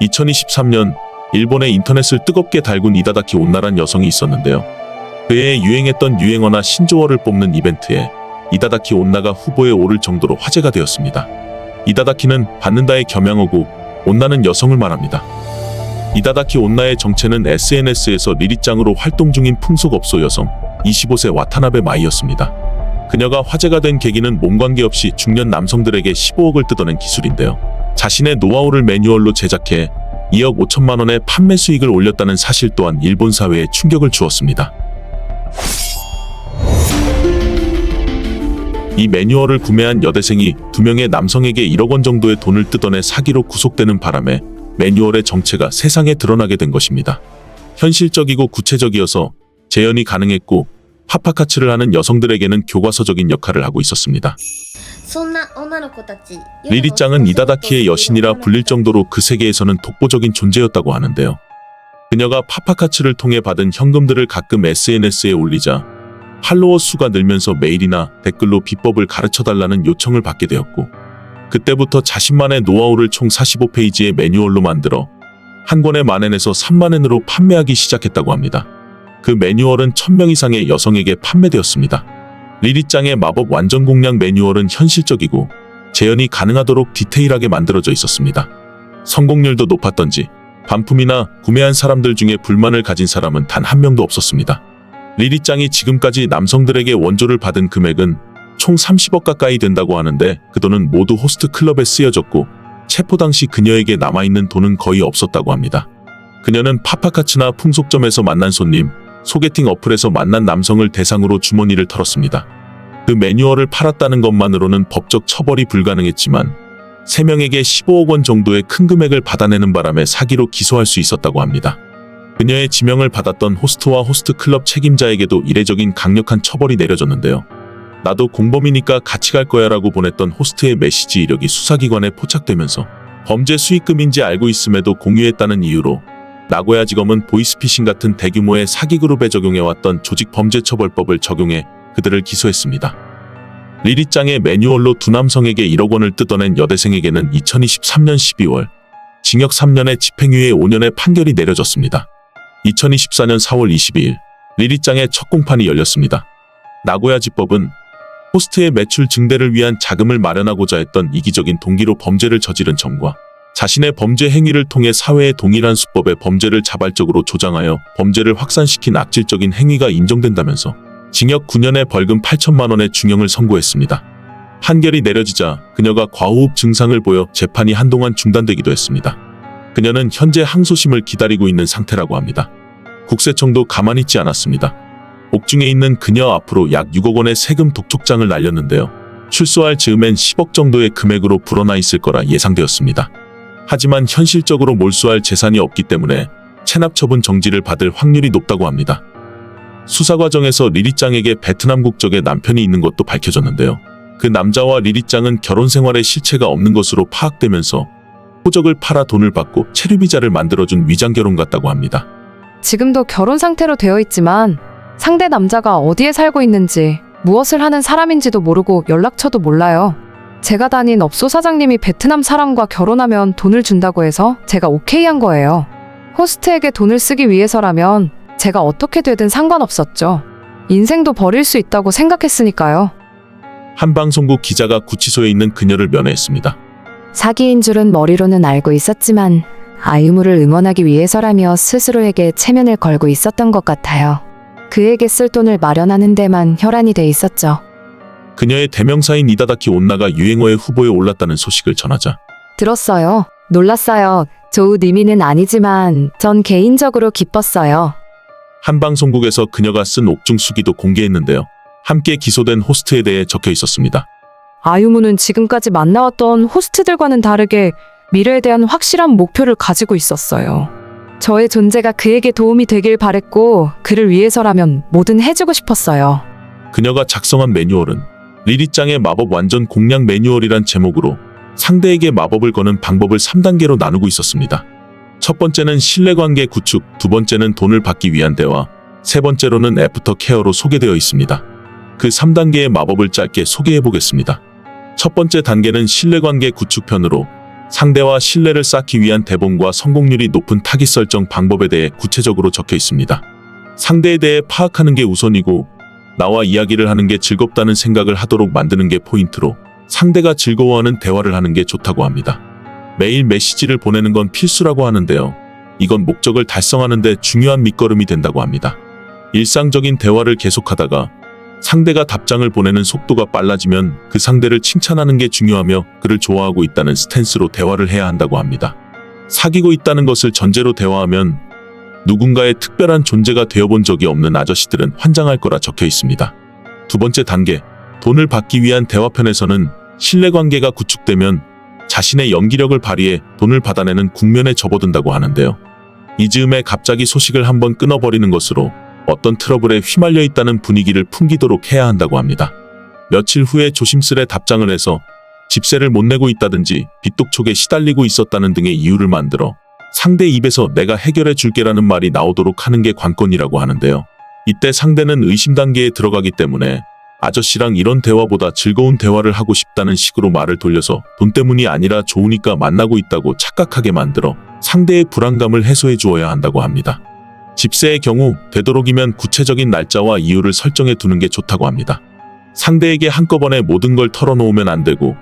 2023년 일본의 인터넷을 뜨겁게 달군 이다다키 온나란 여성이 있었는데요. 그해에 유행했던 유행어나 신조어를 뽑는 이벤트에 이다다키 온나가 후보에 오를 정도로 화제가 되었습니다. 이다다키는 받는다의 겸양어고 온나는 여성을 말합니다. 이다다키 온나의 정체는 SNS에서 리리짱으로 활동 중인 풍속업소 여성 25세 와타나베 마이였습니다. 그녀가 화제가 된 계기는 몸관계 없이 중년 남성들에게 15억을 뜯어낸 기술인데요. 자신의 노하우를 매뉴얼로 제작해 2억 5천만 원의 판매 수익을 올렸다는 사실 또한 일본 사회에 충격을 주었습니다. 이 매뉴얼을 구매한 여대생이 2명의 남성에게 1억 원 정도의 돈을 뜯어내 사기로 구속되는 바람에 매뉴얼의 정체가 세상에 드러나게 된 것입니다. 현실적이고 구체적이어서 재현이 가능했고 파파카츠를 하는 여성들에게는 교과서적인 역할을 하고 있었습니다. 리리짱은 이다다키의 여신이라 불릴 정도로 그 세계에서는 독보적인 존재였다고 하는데요. 그녀가 파파카츠를 통해 받은 현금들을 가끔 SNS에 올리자 팔로워 수가 늘면서 메일이나 댓글로 비법을 가르쳐달라는 요청을 받게 되었고, 그때부터 자신만의 노하우를 총 45페이지의 매뉴얼로 만들어 한 권에 만엔에서 3만엔으로 판매하기 시작했다고 합니다. 그 매뉴얼은 1000명 이상의 여성에게 판매되었습니다. 리리짱의 마법 완전 공략 매뉴얼은 현실적이고 재현이 가능하도록 디테일하게 만들어져 있었습니다. 성공률도 높았던지 반품이나 구매한 사람들 중에 불만을 가진 사람은 단 한 명도 없었습니다. 리리짱이 지금까지 남성들에게 원조를 받은 금액은 총 30억 가까이 된다고 하는데, 그 돈은 모두 호스트 클럽에 쓰여졌고 체포 당시 그녀에게 남아있는 돈은 거의 없었다고 합니다. 그녀는 파파카츠나 풍속점에서 만난 손님, 소개팅 어플에서 만난 남성을 대상으로 주머니를 털었습니다. 그 매뉴얼을 팔았다는 것만으로는 법적 처벌이 불가능했지만 3명에게 15억 원 정도의 큰 금액을 받아내는 바람에 사기로 기소할 수 있었다고 합니다. 그녀의 지명을 받았던 호스트와 호스트 클럽 책임자에게도 이례적인 강력한 처벌이 내려졌는데요. 나도 공범이니까 같이 갈 거야 라고 보냈던 호스트의 메시지 이력이 수사기관에 포착되면서 범죄 수익금인지 알고 있음에도 공유했다는 이유로 나고야지검은 보이스피싱 같은 대규모의 사기그룹에 적용해왔던 조직범죄처벌법을 적용해 그들을 기소했습니다. 리리짱의 매뉴얼로 두 남성에게 1억 원을 뜯어낸 여대생에게는 2023년 12월 징역 3년에 집행유예 5년의 판결이 내려졌습니다. 2024년 4월 22일 리리짱의 첫 공판이 열렸습니다. 나고야지법은 호스트의 매출 증대를 위한 자금을 마련하고자 했던 이기적인 동기로 범죄를 저지른 점과 자신의 범죄 행위를 통해 사회의 동일한 수법의 범죄를 자발적으로 조장하여 범죄를 확산시킨 악질적인 행위가 인정된다면서 징역 9년에 벌금 8천만 원의 중형을 선고했습니다. 판결이 내려지자 그녀가 과호흡 증상을 보여 재판이 한동안 중단되기도 했습니다. 그녀는 현재 항소심을 기다리고 있는 상태라고 합니다. 국세청도 가만히 있지 않았습니다. 옥중에 있는 그녀 앞으로 약 6억 원의 세금 독촉장을 날렸는데요. 출소할 즈음엔 10억 정도의 금액으로 불어나 있을 거라 예상되었습니다. 하지만 현실적으로 몰수할 재산이 없기 때문에 체납 처분 정지를 받을 확률이 높다고 합니다. 수사 과정에서 리리짱에게 베트남 국적의 남편이 있는 것도 밝혀졌는데요. 그 남자와 리리짱은 결혼 생활에 실체가 없는 것으로 파악되면서 호적을 팔아 돈을 받고 체류비자를 만들어준 위장 결혼 같다고 합니다. 지금도 결혼 상태로 되어 있지만 상대 남자가 어디에 살고 있는지, 무엇을 하는 사람인지도 모르고 연락처도 몰라요. 제가 다닌 업소 사장님이 베트남 사람과 결혼하면 돈을 준다고 해서 제가 오케이 한 거예요. 호스트에게 돈을 쓰기 위해서라면 제가 어떻게 되든 상관없었죠. 인생도 버릴 수 있다고 생각했으니까요. 한방송국 기자가 구치소에 있는 그녀를 면회했습니다. 사기인 줄은 머리로는 알고 있었지만 아유무를 응원하기 위해서라며 스스로에게 체면을 걸고 있었던 것 같아요. 그에게 쓸 돈을 마련하는 데만 혈안이 돼 있었죠. 그녀의 대명사인 이다다키 온나가 유행어의 후보에 올랐다는 소식을 전하자 들었어요. 놀랐어요. 좋은 의미는 아니지만 전 개인적으로 기뻤어요. 한방송국에서 그녀가 쓴 옥중 수기도 공개했는데요. 함께 기소된 호스트에 대해 적혀 있었습니다. 아유무는 지금까지 만나왔던 호스트들과는 다르게 미래에 대한 확실한 목표를 가지고 있었어요. 저의 존재가 그에게 도움이 되길 바랬고 그를 위해서라면 뭐든 해주고 싶었어요. 그녀가 작성한 매뉴얼은 리리짱의 마법 완전 공략 매뉴얼이란 제목으로 상대에게 마법을 거는 방법을 3단계로 나누고 있었습니다. 첫 번째는 신뢰관계 구축, 두 번째는 돈을 받기 위한 대화, 세 번째로는 애프터 케어로 소개되어 있습니다. 그 3단계의 마법을 짧게 소개해 보겠습니다. 첫 번째 단계는 신뢰관계 구축편으로 상대와 신뢰를 쌓기 위한 대본과 성공률이 높은 타깃 설정 방법에 대해 구체적으로 적혀 있습니다. 상대에 대해 파악하는 게 우선이고 나와 이야기를 하는 게 즐겁다는 생각을 하도록 만드는 게 포인트로 상대가 즐거워하는 대화를 하는 게 좋다고 합니다. 매일 메시지를 보내는 건 필수라고 하는데요. 이건 목적을 달성하는 데 중요한 밑거름이 된다고 합니다. 일상적인 대화를 계속하다가 상대가 답장을 보내는 속도가 빨라지면 그 상대를 칭찬하는 게 중요하며 그를 좋아하고 있다는 스탠스로 대화를 해야 한다고 합니다. 사귀고 있다는 것을 전제로 대화하면 누군가의 특별한 존재가 되어본 적이 없는 아저씨들은 환장할 거라 적혀 있습니다. 두 번째 단계, 돈을 받기 위한 대화편에서는 신뢰관계가 구축되면 자신의 연기력을 발휘해 돈을 받아내는 국면에 접어든다고 하는데요. 이 즈음에 갑자기 소식을 한번 끊어버리는 것으로 어떤 트러블에 휘말려 있다는 분위기를 풍기도록 해야 한다고 합니다. 며칠 후에 조심스레 답장을 해서 집세를 못 내고 있다든지 빚독촉에 시달리고 있었다는 등의 이유를 만들어 상대 입에서 내가 해결해 줄게라는 말이 나오도록 하는 게 관건이라고 하는데요. 이때 상대는 의심 단계에 들어가기 때문에 아저씨랑 이런 대화보다 즐거운 대화를 하고 싶다는 식으로 말을 돌려서 돈 때문이 아니라 좋으니까 만나고 있다고 착각하게 만들어 상대의 불안감을 해소해 주어야 한다고 합니다. 집세의 경우 되도록이면 구체적인 날짜와 이유를 설정해 두는 게 좋다고 합니다. 상대에게 한꺼번에 모든 걸 털어놓으면 안 되고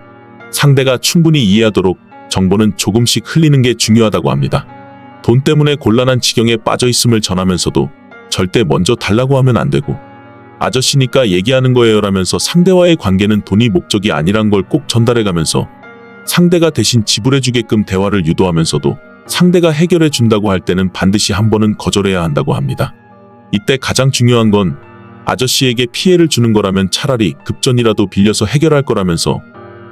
상대가 충분히 이해하도록 정보는 조금씩 흘리는 게 중요하다고 합니다. 돈 때문에 곤란한 지경에 빠져 있음을 전하면서도 절대 먼저 달라고 하면 안 되고 아저씨니까 얘기하는 거예요라면서 상대와의 관계는 돈이 목적이 아니란 걸 꼭 전달해가면서 상대가 대신 지불해주게끔 대화를 유도하면서도 상대가 해결해 준다고 할 때는 반드시 한 번은 거절해야 한다고 합니다. 이때 가장 중요한 건 아저씨에게 피해를 주는 거라면 차라리 급전이라도 빌려서 해결할 거라면서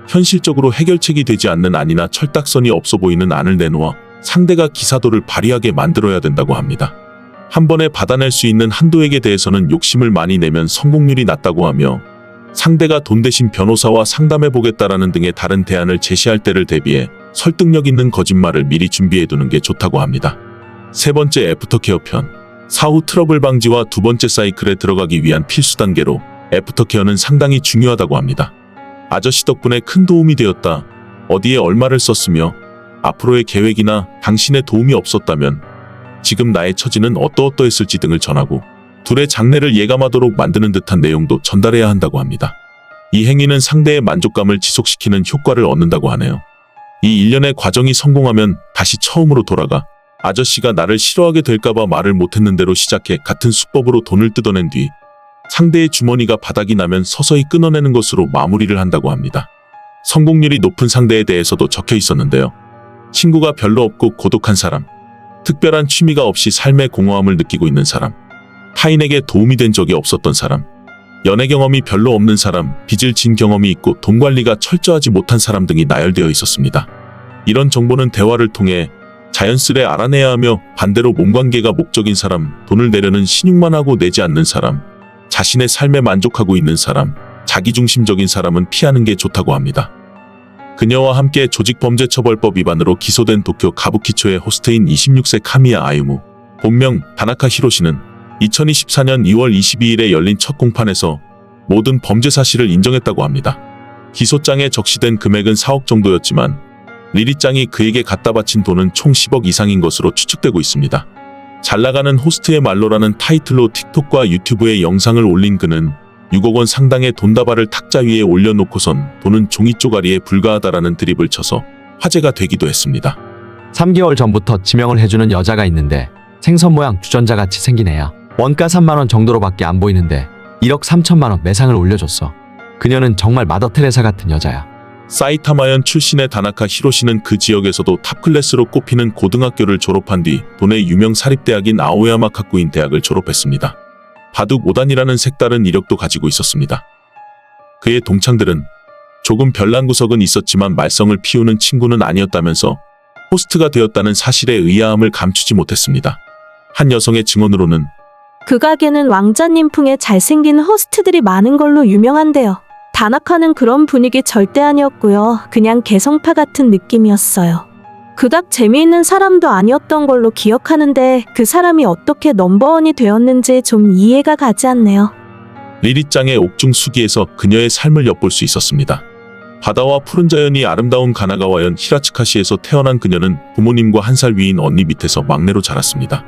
현실적으로 해결책이 되지 않는 안이나 철딱선이 없어 보이는 안을 내놓아 상대가 기사도를 발휘하게 만들어야 된다고 합니다. 한 번에 받아낼 수 있는 한도액에 대해서는 욕심을 많이 내면 성공률이 낮다고 하며 상대가 돈 대신 변호사와 상담해보겠다라는 등의 다른 대안을 제시할 때를 대비해 설득력 있는 거짓말을 미리 준비해두는 게 좋다고 합니다. 세 번째, 애프터케어 편. 사후 트러블 방지와 두 번째 사이클에 들어가기 위한 필수 단계로 애프터케어는 상당히 중요하다고 합니다. 아저씨 덕분에 큰 도움이 되었다. 어디에 얼마를 썼으며 앞으로의 계획이나 당신의 도움이 없었다면 지금 나의 처지는 어떠어떠했을지 등을 전하고 둘의 장래를 예감하도록 만드는 듯한 내용도 전달해야 한다고 합니다. 이 행위는 상대의 만족감을 지속시키는 효과를 얻는다고 하네요. 이 일련의 과정이 성공하면 다시 처음으로 돌아가 아저씨가 나를 싫어하게 될까봐 말을 못했는 대로 시작해 같은 수법으로 돈을 뜯어낸 뒤 상대의 주머니가 바닥이 나면 서서히 끊어내는 것으로 마무리를 한다고 합니다. 성공률이 높은 상대에 대해서도 적혀 있었는데요. 친구가 별로 없고 고독한 사람, 특별한 취미가 없이 삶의 공허함을 느끼고 있는 사람, 타인에게 도움이 된 적이 없었던 사람, 연애 경험이 별로 없는 사람, 빚을 진 경험이 있고 돈 관리가 철저하지 못한 사람 등이 나열되어 있었습니다. 이런 정보는 대화를 통해 자연스레 알아내야 하며 반대로 몸관계가 목적인 사람, 돈을 내려는 신용만 하고 내지 않는 사람, 자신의 삶에 만족하고 있는 사람, 자기중심적인 사람은 피하는 게 좋다고 합니다. 그녀와 함께 조직범죄처벌법 위반으로 기소된 도쿄 가부키초의 호스트인 26세 카미야 아유무, 본명 다나카 히로시는 2024년 2월 22일에 열린 첫 공판에서 모든 범죄 사실을 인정했다고 합니다. 기소장에 적시된 금액은 4억 정도였지만 리리짱이 그에게 갖다 바친 돈은 총 10억 이상인 것으로 추측되고 있습니다. 잘나가는 호스트의 말로라는 타이틀로 틱톡과 유튜브에 영상을 올린 그는 6억 원 상당의 돈다발을 탁자 위에 올려놓고선 돈은 종이 쪼가리에 불과하다라는 드립을 쳐서 화제가 되기도 했습니다. 3개월 전부터 지명을 해주는 여자가 있는데 생선 모양 주전자같이 생긴 애야. 원가 3만 원 정도로밖에 안 보이는데 1억 3천만 원 매상을 올려줬어. 그녀는 정말 마더 테레사 같은 여자야. 사이타마현 출신의 다나카 히로시는 그 지역에서도 탑클래스로 꼽히는 고등학교를 졸업한 뒤 도내 유명 사립대학인 아오야마 가쿠인 대학을 졸업했습니다. 바둑 5단이라는 색다른 이력도 가지고 있었습니다. 그의 동창들은 조금 별난 구석은 있었지만 말썽을 피우는 친구는 아니었다면서 호스트가 되었다는 사실의 의아함을 감추지 못했습니다. 한 여성의 증언으로는 그 가게는 왕자님 풍의 잘생긴 호스트들이 많은 걸로 유명한데요. 다나카는 그런 분위기 절대 아니었고요. 그냥 개성파 같은 느낌이었어요. 그닥 재미있는 사람도 아니었던 걸로 기억하는데 그 사람이 어떻게 넘버원이 되었는지 좀 이해가 가지 않네요. 리리짱의 옥중 수기에서 그녀의 삶을 엿볼 수 있었습니다. 바다와 푸른 자연이 아름다운 가나가와현 히라츠카시에서 태어난 그녀는 부모님과 한 살 위인 언니 밑에서 막내로 자랐습니다.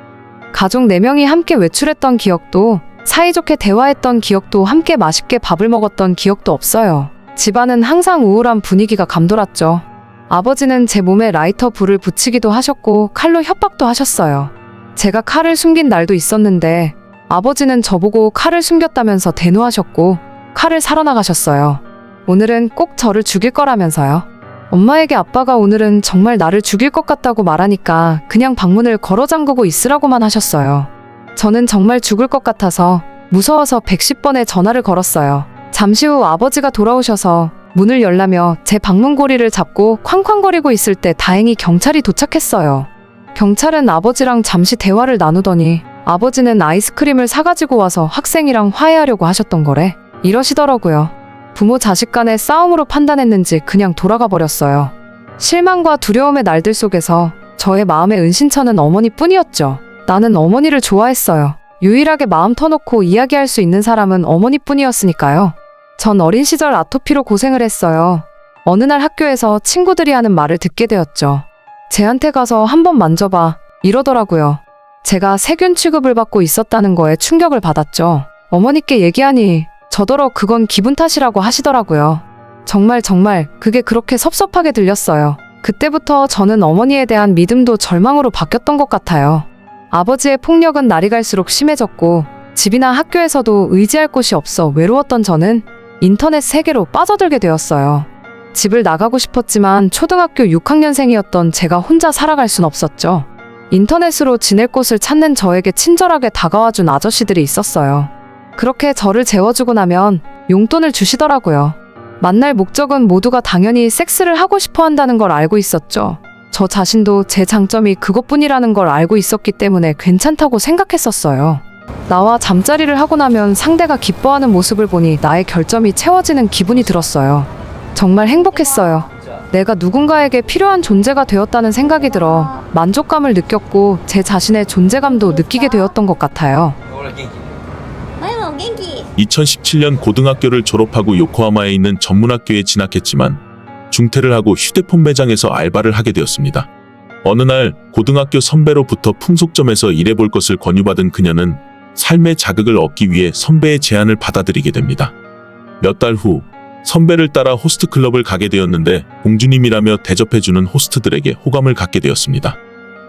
가족 4명이 함께 외출했던 기억도, 사이좋게 대화했던 기억도, 함께 맛있게 밥을 먹었던 기억도 없어요. 집안은 항상 우울한 분위기가 감돌았죠. 아버지는 제 몸에 라이터 불을 붙이기도 하셨고 칼로 협박도 하셨어요. 제가 칼을 숨긴 날도 있었는데 아버지는 저보고 칼을 숨겼다면서 대노하셨고 칼을 사러 나가셨어요. 오늘은 꼭 저를 죽일 거라면서요. 엄마에게 아빠가 오늘은 정말 나를 죽일 것 같다고 말하니까 그냥 방문을 걸어 잠그고 있으라고만 하셨어요. 저는 정말 죽을 것 같아서 무서워서 110번의 전화를 걸었어요. 잠시 후 아버지가 돌아오셔서 문을 열라며 제 방문고리를 잡고 쾅쾅거리고 있을 때 다행히 경찰이 도착했어요. 경찰은 아버지랑 잠시 대화를 나누더니 아버지는 아이스크림을 사가지고 와서 학생이랑 화해하려고 하셨던 거래. 이러시더라고요. 부모 자식 간의 싸움으로 판단했는지 그냥 돌아가 버렸어요. 실망과 두려움의 날들 속에서 저의 마음의 은신처는 어머니뿐이었죠. 나는 어머니를 좋아했어요. 유일하게 마음 터놓고 이야기할 수 있는 사람은 어머니뿐이었으니까요. 전 어린 시절 아토피로 고생을 했어요. 어느 날 학교에서 친구들이 하는 말을 듣게 되었죠. 쟤한테 가서 한번 만져봐 이러더라고요. 제가 세균 취급을 받고 있었다는 거에 충격을 받았죠. 어머니께 얘기하니 저더러 그건 기분 탓이라고 하시더라고요. 정말 그게 그렇게 섭섭하게 들렸어요. 그때부터 저는 어머니에 대한 믿음도 절망으로 바뀌었던 것 같아요. 아버지의 폭력은 날이 갈수록 심해졌고 집이나 학교에서도 의지할 곳이 없어 외로웠던 저는 인터넷 세계로 빠져들게 되었어요. 집을 나가고 싶었지만 초등학교 6학년생이었던 제가 혼자 살아갈 순 없었죠. 인터넷으로 지낼 곳을 찾는 저에게 친절하게 다가와준 아저씨들이 있었어요. 그렇게 저를 재워주고 나면 용돈을 주시더라고요. 만날 목적은 모두가 당연히 섹스를 하고 싶어 한다는 걸 알고 있었죠. 저 자신도 제 장점이 그것뿐이라는 걸 알고 있었기 때문에 괜찮다고 생각했었어요. 나와 잠자리를 하고 나면 상대가 기뻐하는 모습을 보니 나의 결점이 채워지는 기분이 들었어요. 정말 행복했어요. 내가 누군가에게 필요한 존재가 되었다는 생각이 들어 만족감을 느꼈고 제 자신의 존재감도 느끼게 되었던 것 같아요. 2017년 고등학교를 졸업하고 요코하마에 있는 전문학교에 진학했지만 중퇴를 하고 휴대폰 매장에서 알바를 하게 되었습니다. 어느 날 고등학교 선배로부터 풍속점에서 일해볼 것을 권유받은 그녀는 삶의 자극을 얻기 위해 선배의 제안을 받아들이게 됩니다. 몇 달 후 선배를 따라 호스트클럽을 가게 되었는데 공주님이라며 대접해주는 호스트들에게 호감을 갖게 되었습니다.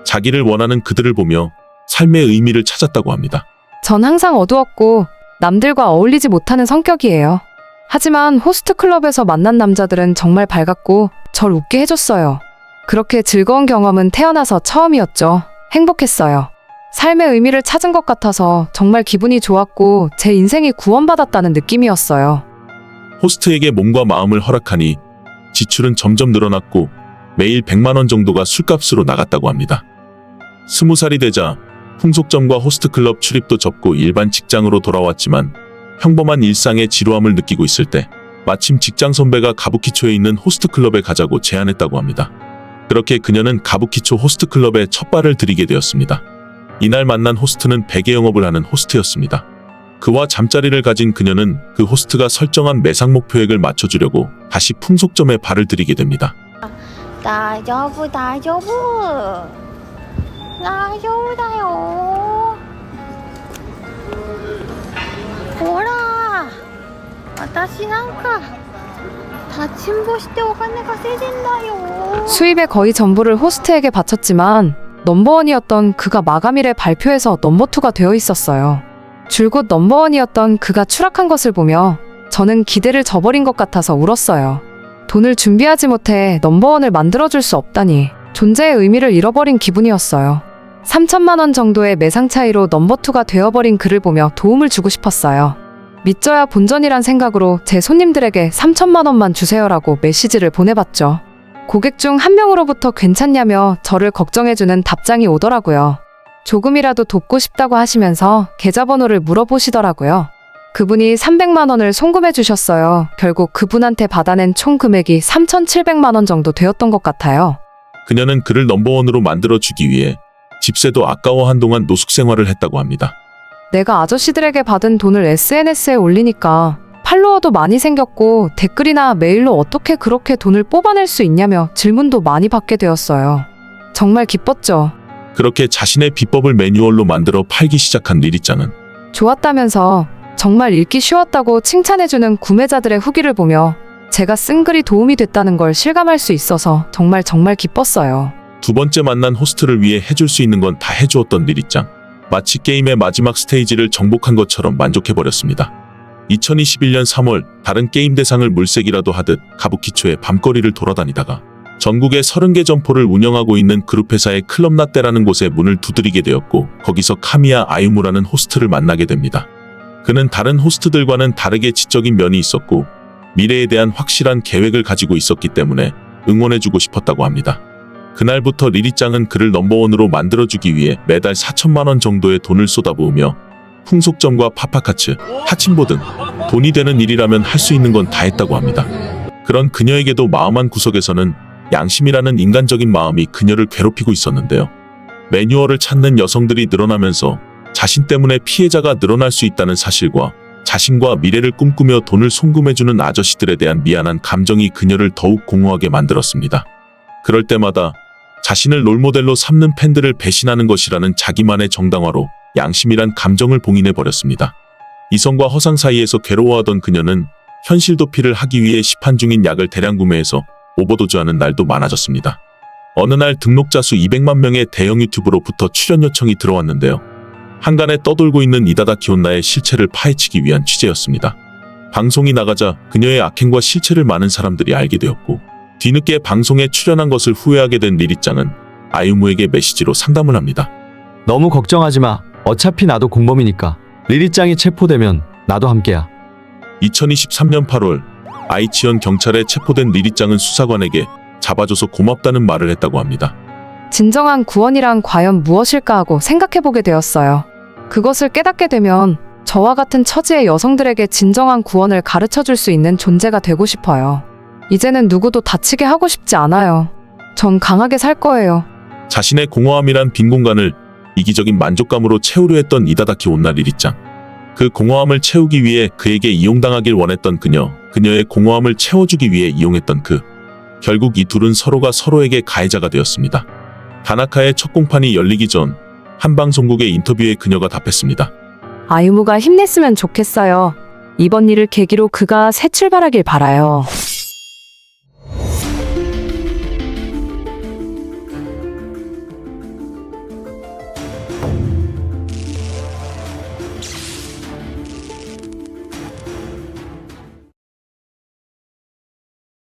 자기를 원하는 그들을 보며 삶의 의미를 찾았다고 합니다. 전 항상 어두웠고 남들과 어울리지 못하는 성격이에요. 하지만 호스트클럽에서 만난 남자들은 정말 밝았고 절 웃게 해줬어요. 그렇게 즐거운 경험은 태어나서 처음이었죠. 행복했어요. 삶의 의미를 찾은 것 같아서 정말 기분이 좋았고 제 인생이 구원받았다는 느낌이었어요. 호스트에게 몸과 마음을 허락하니 지출은 점점 늘어났고 매일 100만 원 정도가 술값으로 나갔다고 합니다. 20살이 되자 풍속점과 호스트클럽 출입도 접고 일반 직장으로 돌아왔지만 평범한 일상의 지루함을 느끼고 있을 때 마침 직장 선배가 가부키초에 있는 호스트클럽에 가자고 제안했다고 합니다. 그렇게 그녀는 가부키초 호스트클럽에 첫 발을 들이게 되었습니다. 이날 만난 호스트는 베개 영업을 하는 호스트였습니다. 그와 잠자리를 가진 그녀는 그 호스트가 설정한 매상 목표액을 맞춰주려고 다시 풍속점에 발을 들이게 됩니다. 大丈夫大丈夫大丈夫だよほら私なんか立ちんぼしてお金稼いでんだよ 수입의 거의 전부를 호스트에게 바쳤지만 넘버원이었던 그가 마감일에 발표해서 넘버2가 되어 있었어요. 줄곧 넘버원이었던 그가 추락한 것을 보며 저는 기대를 저버린 것 같아서 울었어요. 돈을 준비하지 못해 넘버원을 만들어줄 수 없다니 존재의 의미를 잃어버린 기분이었어요. 3천만 원 정도의 매상 차이로 넘버2가 되어버린 그를 보며 도움을 주고 싶었어요. 믿져야 본전이란 생각으로 제 손님들에게 3천만 원만 주세요라고 메시지를 보내봤죠. 고객 중 한 명으로부터 괜찮냐며 저를 걱정해주는 답장이 오더라고요. 조금이라도 돕고 싶다고 하시면서 계좌번호를 물어보시더라고요. 그분이 300만 원을 송금해 주셨어요. 결국 그분한테 받아낸 총 금액이 3,700만 원 정도 되었던 것 같아요. 그녀는 그를 넘버원으로 만들어주기 위해 집세도 아까워 한동안 노숙 생활을 했다고 합니다. 내가 아저씨들에게 받은 돈을 SNS에 올리니까 팔로워도 많이 생겼고 댓글이나 메일로 어떻게 그렇게 돈을 뽑아낼 수 있냐며 질문도 많이 받게 되었어요. 정말 기뻤죠. 그렇게 자신의 비법을 매뉴얼로 만들어 팔기 시작한 리리짱은 좋았다면서 정말 읽기 쉬웠다고 칭찬해주는 구매자들의 후기를 보며 제가 쓴 글이 도움이 됐다는 걸 실감할 수 있어서 정말 기뻤어요. 두 번째 만난 호스트를 위해 해줄 수 있는 건 다 해주었던 리리짱. 마치 게임의 마지막 스테이지를 정복한 것처럼 만족해버렸습니다. 2021년 3월 다른 게임 대상을 물색이라도 하듯 가부키초의 밤거리를 돌아다니다가 전국에 30개 점포를 운영하고 있는 그룹 회사의 클럽라떼라는 곳에 문을 두드리게 되었고 거기서 카미야 아유무라는 호스트를 만나게 됩니다. 그는 다른 호스트들과는 다르게 지적인 면이 있었고 미래에 대한 확실한 계획을 가지고 있었기 때문에 응원해주고 싶었다고 합니다. 그날부터 리리짱은 그를 넘버원으로 만들어주기 위해 매달 4천만 원 정도의 돈을 쏟아부으며 풍속점과 파파카츠, 하친보 등 돈이 되는 일이라면 할 수 있는 건 다 했다고 합니다. 그런 그녀에게도 마음 한 구석에서는 양심이라는 인간적인 마음이 그녀를 괴롭히고 있었는데요. 매뉴얼을 찾는 여성들이 늘어나면서 자신 때문에 피해자가 늘어날 수 있다는 사실과 자신과 미래를 꿈꾸며 돈을 송금해주는 아저씨들에 대한 미안한 감정이 그녀를 더욱 공허하게 만들었습니다. 그럴 때마다 자신을 롤모델로 삼는 팬들을 배신하는 것이라는 자기만의 정당화로 양심이란 감정을 봉인해버렸습니다. 이성과 허상 사이에서 괴로워하던 그녀는 현실 도피를 하기 위해 시판 중인 약을 대량 구매해서 오버도즈하는 날도 많아졌습니다. 어느 날 등록자 수 200만 명의 대형 유튜브로부터 출연 요청이 들어왔는데요. 한간에 떠돌고 있는 이다다키 혼나의 실체를 파헤치기 위한 취재였습니다. 방송이 나가자 그녀의 악행과 실체를 많은 사람들이 알게 되었고 뒤늦게 방송에 출연한 것을 후회하게 된 리리짱은 아유무에게 메시지로 상담을 합니다. 너무 걱정하지 마. 어차피 나도 공범이니까. 리리짱이 체포되면 나도 함께야. 2023년 8월 아이치현 경찰에 체포된 리리짱은 수사관에게 잡아줘서 고맙다는 말을 했다고 합니다. 진정한 구원이란 과연 무엇일까 하고 생각해보게 되었어요. 그것을 깨닫게 되면 저와 같은 처지의 여성들에게 진정한 구원을 가르쳐줄 수 있는 존재가 되고 싶어요. 이제는 누구도 다치게 하고 싶지 않아요. 전 강하게 살 거예요. 자신의 공허함이란 빈 공간을 이기적인 만족감으로 채우려 했던 이다다키 혼나 리리짱. 그 공허함을 채우기 위해 그에게 이용당하길 원했던 그녀의 공허함을 채워주기 위해 이용했던 결국 이 둘은 서로가 서로에게 가해자가 되었습니다. 다나카의 첫 공판이 열리기 전 한 방송국의 인터뷰에 그녀가 답했습니다. 아유무가 힘냈으면 좋겠어요. 이번 일을 계기로 그가 새 출발하길 바라요.